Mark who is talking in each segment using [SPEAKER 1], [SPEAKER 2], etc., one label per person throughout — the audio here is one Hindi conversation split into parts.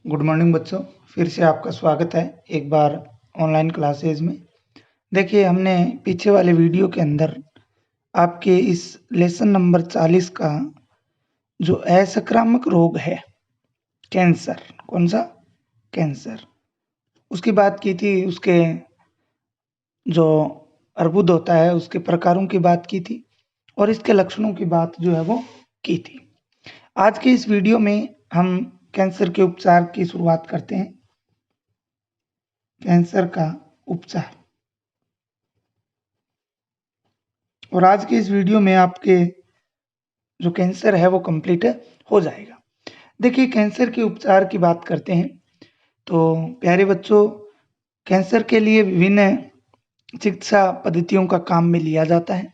[SPEAKER 1] गुड मॉर्निंग बच्चों, फिर से आपका स्वागत है एक बार ऑनलाइन क्लासेज में। देखिए, हमने पीछे वाले वीडियो के अंदर आपके इस लेसन नंबर 40 का जो असंक्रामक रोग है कैंसर, कौन सा कैंसर, उसकी बात की थी। उसके जो अर्बुद होता है उसके प्रकारों की बात की थी और इसके लक्षणों की बात जो है वो की थी। आज के इस वीडियो में हम कैंसर के उपचार की शुरुआत करते हैं। कैंसर का उपचार, और आज के इस वीडियो में आपके जो कैंसर है वो कंप्लीट हो जाएगा। देखिए, कैंसर के उपचार की बात करते हैं तो प्यारे बच्चों, कैंसर के लिए विभिन्न चिकित्सा पद्धतियों का काम में लिया जाता है,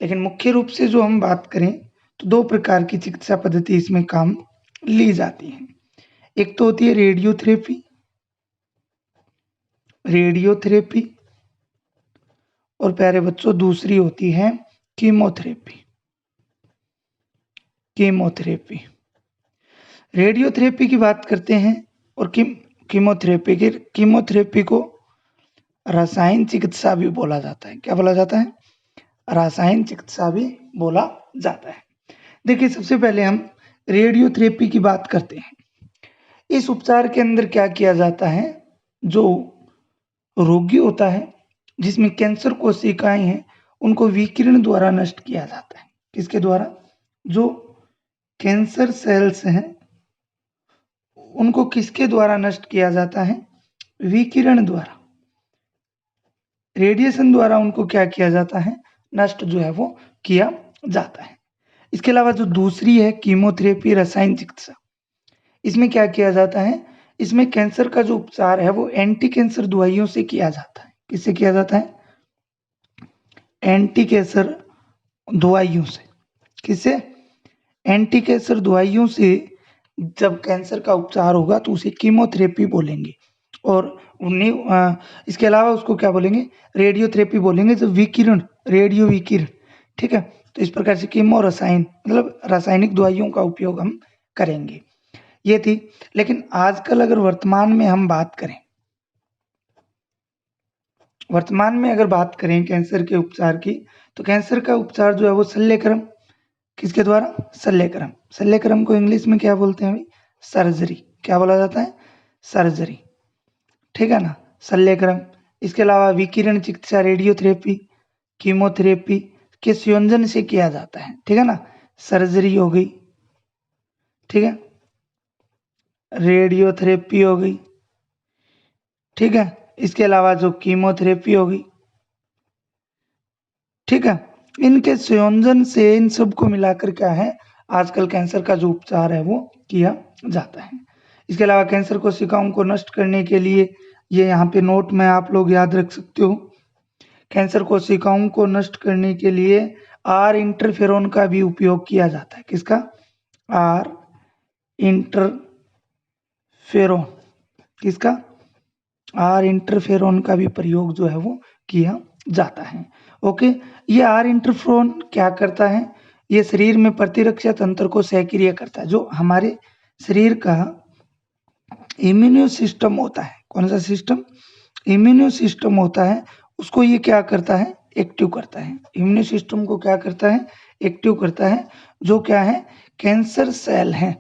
[SPEAKER 1] लेकिन मुख्य रूप से जो हम बात करें तो दो प्रकार की चिकित्सा पद्धति इसमें काम ली जाती है। एक तो होती है रेडियोथेरेपी, और प्यारे बच्चों दूसरी होती है कीमोथेरेपी। रेडियोथेरेपी की बात करते हैं और कीमोथेरेपी को रसायन चिकित्सा भी बोला जाता है। क्या बोला जाता है? रसायन चिकित्सा भी बोला जाता है। देखिए, सबसे पहले हम रेडियोथेरेपी की बात करते हैं। इस उपचार के अंदर क्या किया जाता है, जो रोगी होता है जिसमें कैंसर कोशिकाएं हैं उनको विकिरण द्वारा नष्ट किया जाता है। किसके द्वारा? जो कैंसर सेल्स हैं उनको किसके द्वारा नष्ट किया जाता है? विकिरण द्वारा, रेडिएशन द्वारा उनको क्या किया जाता है? नष्ट जो है वो किया जाता है। इसके अलावा जो दूसरी है कीमोथेरेपी, रसायन चिकित्सा, इसमें क्या किया जाता है? इसमें कैंसर का जो उपचार है वो एंटी कैंसर दवाइयों से किया जाता है। किससे किया जाता है? एंटी कैंसर दवाइयों से। किससे? एंटी कैंसर दवाइयों से जब कैंसर का उपचार होगा तो उसे कीमोथेरेपी बोलेंगे, और उन्हें इसके अलावा उसको क्या बोलेंगे? रेडियोथेरेपी बोलेंगे, जो विकिरण, रेडियो विकिरण। ठीक है, तो इस प्रकार से कीमो रसायन मतलब रासायनिक दवाइयों का उपयोग हम करेंगे। ये थी। लेकिन आजकल अगर वर्तमान में अगर बात करें कैंसर के उपचार की, तो कैंसर का उपचार जो है वो शल्यक्रम, किसके द्वारा? शल्यक्रम। शल्यक्रम को इंग्लिश में क्या बोलते हैं भाई? सर्जरी। क्या बोला जाता है? सर्जरी। ठीक है ना, शल्यक्रम। इसके अलावा विकिरण चिकित्सा, रेडियोथेरेपी, कीमोथेरेपी के संयोजन से किया जाता है। ठीक है ना, सर्जरी हो गई, ठीक है, रेडियोथेरेपी हो गई, ठीक है, इसके अलावा जो कीमोथेरेपी हो गई, ठीक है, इनके संयोजन से इन सबको मिलाकर क्या है, आजकल कैंसर का जो उपचार है वो किया जाता है। इसके अलावा कैंसर कोशिकाओं को नष्ट करने के लिए, ये यहाँ पे नोट में आप लोग याद रख सकते हो, कैंसर कोशिकाओं को नष्ट करने के लिए आर इंटरफेरोन का भी उपयोग किया जाता है। किसका? R interferon. किसका? आर इंटरफेरोन का भी प्रयोग जो है वो किया जाता है। ओके, ये आर इंटरफेरोन क्या करता है? ये शरीर में प्रतिरक्षा तंत्र को सक्रिय करता है। जो हमारे शरीर का इम्यूनो सिस्टम होता है, कौन सा सिस्टम? इम्यूनो सिस्टम होता है, उसको ये क्या करता है? एक्टिव करता है। इम्यूनो सिस्टम को क्या करता है? एक्टिव करता है। जो क्या है? कैंसर सेल है,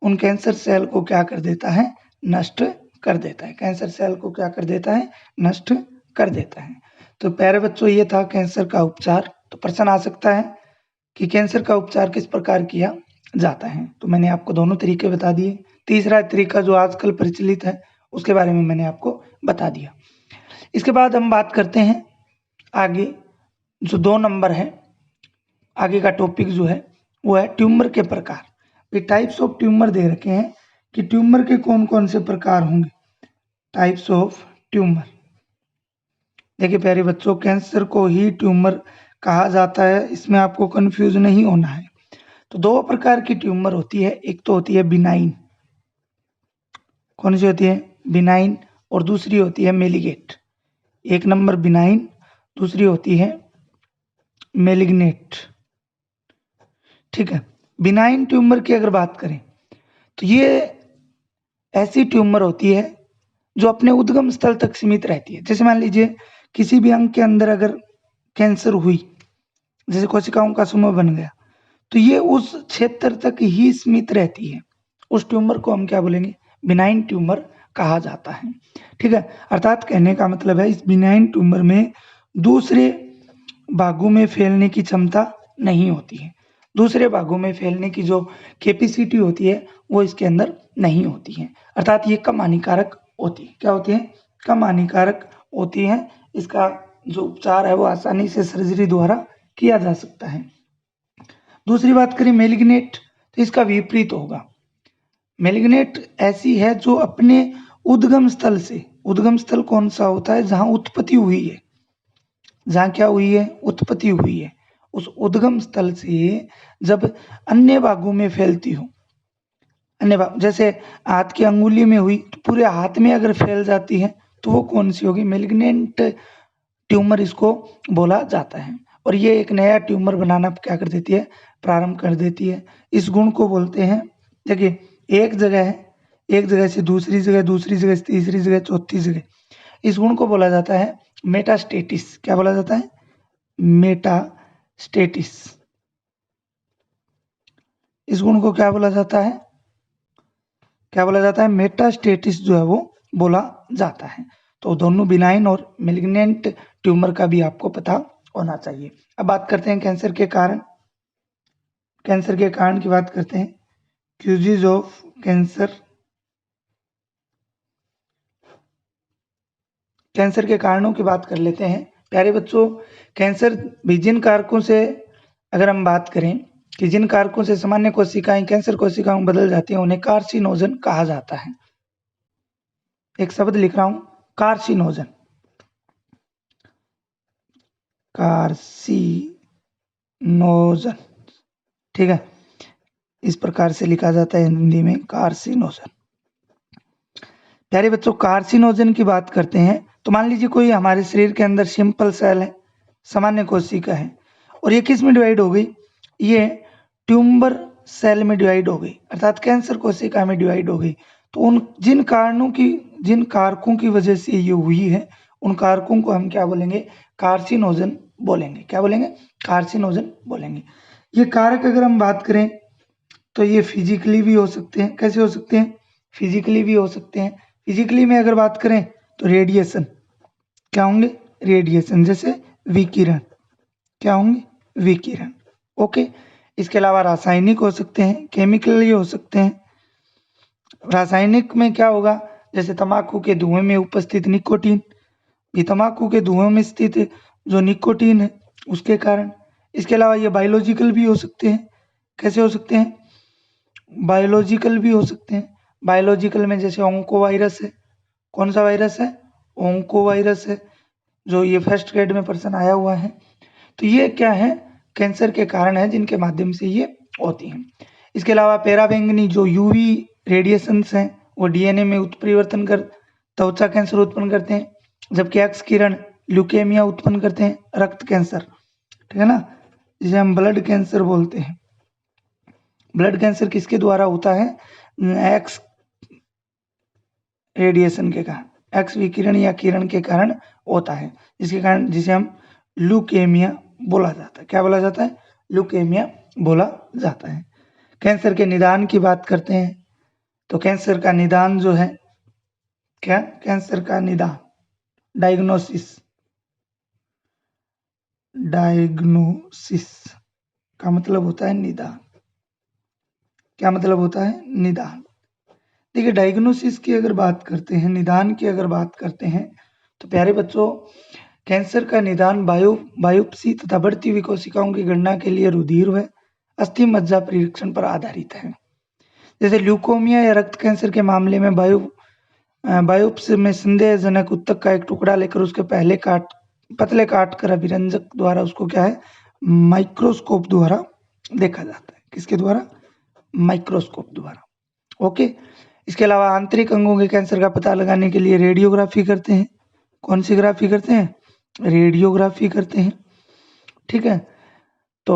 [SPEAKER 1] उन कैंसर सेल को क्या कर देता है? नष्ट कर देता है। कैंसर सेल को क्या कर देता है? नष्ट कर देता है। तो प्यारे बच्चों, ये था कैंसर का उपचार। तो प्रश्न आ सकता है कि कैंसर का उपचार किस प्रकार किया जाता है। तो मैंने आपको दोनों तरीके बता दिए। तीसरा तरीका जो आजकल प्रचलित है उसके बारे में मैंने आपको बता दिया। इसके बाद हम बात करते हैं आगे, जो 2 नंबर है, आगे का टॉपिक जो है वो है ट्यूमर के प्रकार। ये टाइप्स ऑफ ट्यूमर दे रखे हैं कि ट्यूमर के कौन कौन से प्रकार होंगे। Types of tumour. देखिए प्यारे बच्चों, कैंसर को ही ट्यूमर कहा जाता है, इसमें आपको कंफ्यूज नहीं होना है। तो 2 प्रकार की ट्यूमर होती है, एक तो होती है बिनाइन। कौन सी होती है? बिनाइन। और दूसरी होती है मेलिगेट। एक नंबर बिनाइन, दूसरी होती है मेलिग्नेट। ठीक है, बिनाइन ट्यूमर की अगर बात करें तो ये ऐसी ट्यूमर होती है जो अपने उद्गम स्थल तक सीमित रहती है। जैसे मान लीजिए किसी भी अंग के अंदर अगर कैंसर हुई, जैसे कोशिकाओं का समूह बन गया, तो ये उस क्षेत्र तक ही सीमित रहती है। उस ट्यूमर को हम क्या बोलेंगे? बिनाइन ट्यूमर कहा जाता है। ठीक है, अर्थात कहने का मतलब है इस बिनाइन ट्यूमर में दूसरे भागों में फैलने की क्षमता नहीं होती है। दूसरे भागों में फैलने की जो कैपेसिटी होती है वो इसके अंदर नहीं होती है, अर्थात ये कम हानिकारक होती है। क्या होती है? कम हानिकारक होती है। इसका जो उपचार है वो आसानी से सर्जरी द्वारा किया जा सकता है। दूसरी बात करें मेलिग्नेट, तो इसका विपरीत होगा। मेलिग्नेट ऐसी है जो अपने उद्गम स्थल से, उद्गम स्थल कौन सा होता है? जहां उत्पत्ति हुई है, जहां क्या हुई है? उत्पत्ति हुई है। उस उद्गम स्थल से जब अन्य भागों में फैलती हो, अन्य भाग जैसे हाथ की अंगुली में हुई तो पूरे हाथ में अगर फैल जाती है तो वो कौन सी होगी? मेलिग्नेंट ट्यूमर इसको बोला जाता है। और ये एक नया ट्यूमर बनाना क्या कर देती है? प्रारंभ कर देती है। इस गुण को बोलते हैं, देखिए एक जगह है, एक जगह से दूसरी जगह, दूसरी जगह से तीसरी जगह, चौथी जगह, इस गुण को बोला जाता है मेटास्टेटिस। क्या बोला जाता है? मेटास्टेटिस। इस गुण को क्या बोला जाता है? क्या बोला जाता है? मेटास्टेटिस जो है वो बोला जाता है। तो दोनों बिनाइन और मेलिग्नेंट ट्यूमर का भी आपको पता होना चाहिए। अब बात करते हैं कैंसर के कारण। कैंसर के कारण की बात करते हैं, क्यूजेज ऑफ कैंसर। कैंसर के कारणों की बात कर लेते हैं। प्यारे बच्चों, कैंसर भी जिन कारकों से, अगर हम बात करें कि जिन कारकों से सामान्य कोशिकाएं कैंसर कोशिकाओं में बदल जाती हैं, उन्हें कार्सिनोजन कहा जाता है। एक शब्द लिख रहा हूं, कार्सिनोजन। कार्सिनोजन, ठीक है, इस प्रकार से लिखा जाता है हिंदी में, कार्सिनोजन। प्यारे बच्चों, कार्सिनोजन की बात करते हैं तो मान लीजिए कोई हमारे शरीर के अंदर सिंपल सेल है, सामान्य कोशिका है, और ये किस में डिवाइड हो गई? ये ट्यूमर सेल में डिवाइड हो गई, अर्थात कैंसर कोशिका में डिवाइड हो गई। तो उन जिन कारकों की वजह से ये हुई है, उन कारकों को हम क्या बोलेंगे? कार्सिनोजन बोलेंगे। क्या बोलेंगे? कार्सिनोजन बोलेंगे। ये कारक अगर हम बात करें तो ये फिजिकली भी हो सकते हैं। कैसे हो सकते हैं? फिजिकली भी हो सकते हैं। फिजिकली में अगर बात करें तो रेडिएशन, क्या होंगे? रेडिएशन, जैसे विकिरण। क्या होंगे? विकिरण। ओके। इसके अलावा रासायनिक हो सकते हैं, केमिकली हो सकते हैं। रासायनिक में क्या होगा? जैसे तंबाकू के धुएं में उपस्थित निकोटीन, ये तंबाकू के धुएं में स्थित जो निकोटीन है उसके कारण। इसके अलावा ये बायोलॉजिकल भी हो सकते हैं। कैसे हो सकते हैं? बायोलॉजिकल भी हो सकते हैं। बायोलॉजिकल में जैसे ओंको वायरस है। कौन सा वायरस है? ओंको वायरस है, जो ये फर्स्ट ग्रेड में पर्सन आया हुआ है। तो ये क्या है? कैंसर के कारण है जिनके माध्यम से ये होती हैं। इसके अलावा पैराबैंगनी जो यूवी रेडिएशंस हैं वो डीएनए में उत्परिवर्तन कर त्वचा कैंसर उत्पन्न करते हैं, जबकि एक्स किरण ल्यूकेमिया उत्पन्न करते हैं, रक्त कैंसर, ठीक है ना, जिसे हम ब्लड कैंसर बोलते हैं। ब्लड कैंसर किसके द्वारा होता है? एक्स रेडिएशन के कारण, एक्स विकिरण या किरण के कारण होता है, जिसके कारण जिसे हम ल्यूकेमिया बोला जाता है। क्या बोला जाता है? ल्यूकेमिया बोला जाता है। कैंसर के निदान की बात करते हैं तो कैंसर का निदान जो है, क्या? कैंसर का निदान, डायग्नोसिस, डायग्नोसिस का मतलब होता है निदान। क्या मतलब होता है? निदान। देखिए, डायग्नोसिस की अगर बात करते हैं, निदान की अगर बात करते हैं तो प्यारे बच्चों, कैंसर का निदान बायोप्सी तथा बढ़ती हुई कोशिकाओं की गणना के लिए रुधिर व अस्थि मज्जा परीक्षण पर आधारित है। जैसे ल्यूकोमिया या रक्त कैंसर के मामले में बायोप्सी में संदेहजनक ऊतक का एक टुकड़ा लेकर उसके पतले काट कर अभिरंजक द्वारा उसको क्या है? माइक्रोस्कोप द्वारा देखा जाता है। किसके द्वारा? माइक्रोस्कोप द्वारा। ओके। इसके अलावा आंतरिक अंगों के कैंसर का पता लगाने के लिए रेडियोग्राफी करते हैं। कौन सी ग्राफी करते हैं? रेडियोग्राफी करते हैं, ठीक है। तो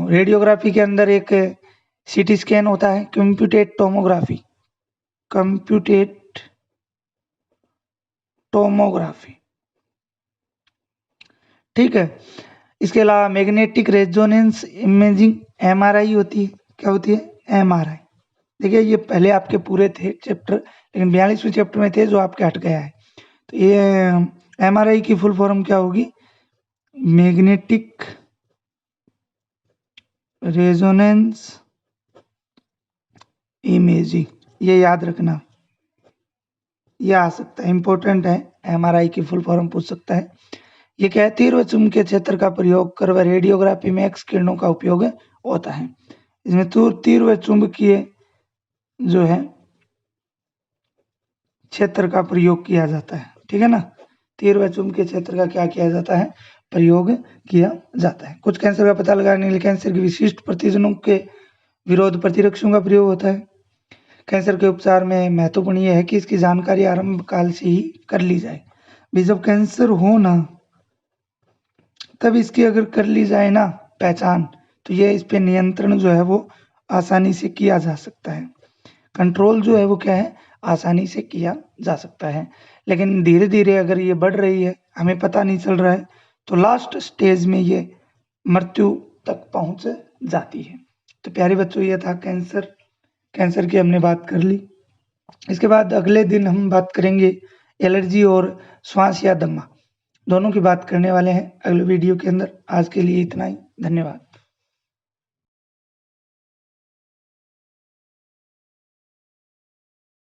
[SPEAKER 1] रेडियोग्राफी के अंदर एक सीटी स्कैन होता है, कंप्यूटेड टोमोग्राफी, कंप्यूटेड टोमोग्राफी, ठीक है। इसके अलावा मैग्नेटिक रेजोनेंस इमेजिंग एमआरआई होती है। क्या होती है? एमआरआई। देखिए ये पहले आपके पूरे थे चैप्टर, लेकिन 42वें चैप्टर में थे जो आपके हट गया है। तो ये एमआरआई की फुल फॉर्म क्या होगी? Magnetic resonance imaging. ये याद रखना, ये आ सकता है, इंपॉर्टेंट है। एमआरआई की फुल फॉर्म पूछ सकता है। ये क्या है? तीव्र चुंबकीय क्षेत्र का प्रयोग कर वह रेडियोग्राफी में एक्स किरणों का उपयोग होता है। इसमें तीव्र चुंबकीय जो है क्षेत्र का प्रयोग किया जाता है, ठीक है ना। तीव्र चुंबकीय क्षेत्र का क्या किया जाता है? प्रयोग किया जाता है। कुछ कैंसर का पता लगाने के लिए कैंसर के विशिष्ट प्रतिजनों के विरोध प्रतिरक्षों का प्रयोग होता है। कैंसर के उपचार में महत्वपूर्ण यह है कि इसकी जानकारी आरंभ काल से ही कर ली जाए। भी जब कैंसर हो ना, तब इसकी अगर कर ली जाए ना पहचान, तो ये इस पे नियंत्रण जो है वो आसानी से किया जा सकता है। कंट्रोल जो है वो क्या है? आसानी से किया जा सकता है। लेकिन धीरे धीरे अगर ये बढ़ रही है, हमें पता नहीं चल रहा है, तो लास्ट स्टेज में ये मृत्यु तक पहुंच जाती है। तो प्यारे बच्चों, ये था कैंसर। कैंसर की हमने बात कर ली। इसके बाद अगले दिन हम बात करेंगे एलर्जी और श्वास या दमा, दोनों की बात करने वाले हैं अगले वीडियो के अंदर। आज के लिए इतना ही, धन्यवाद।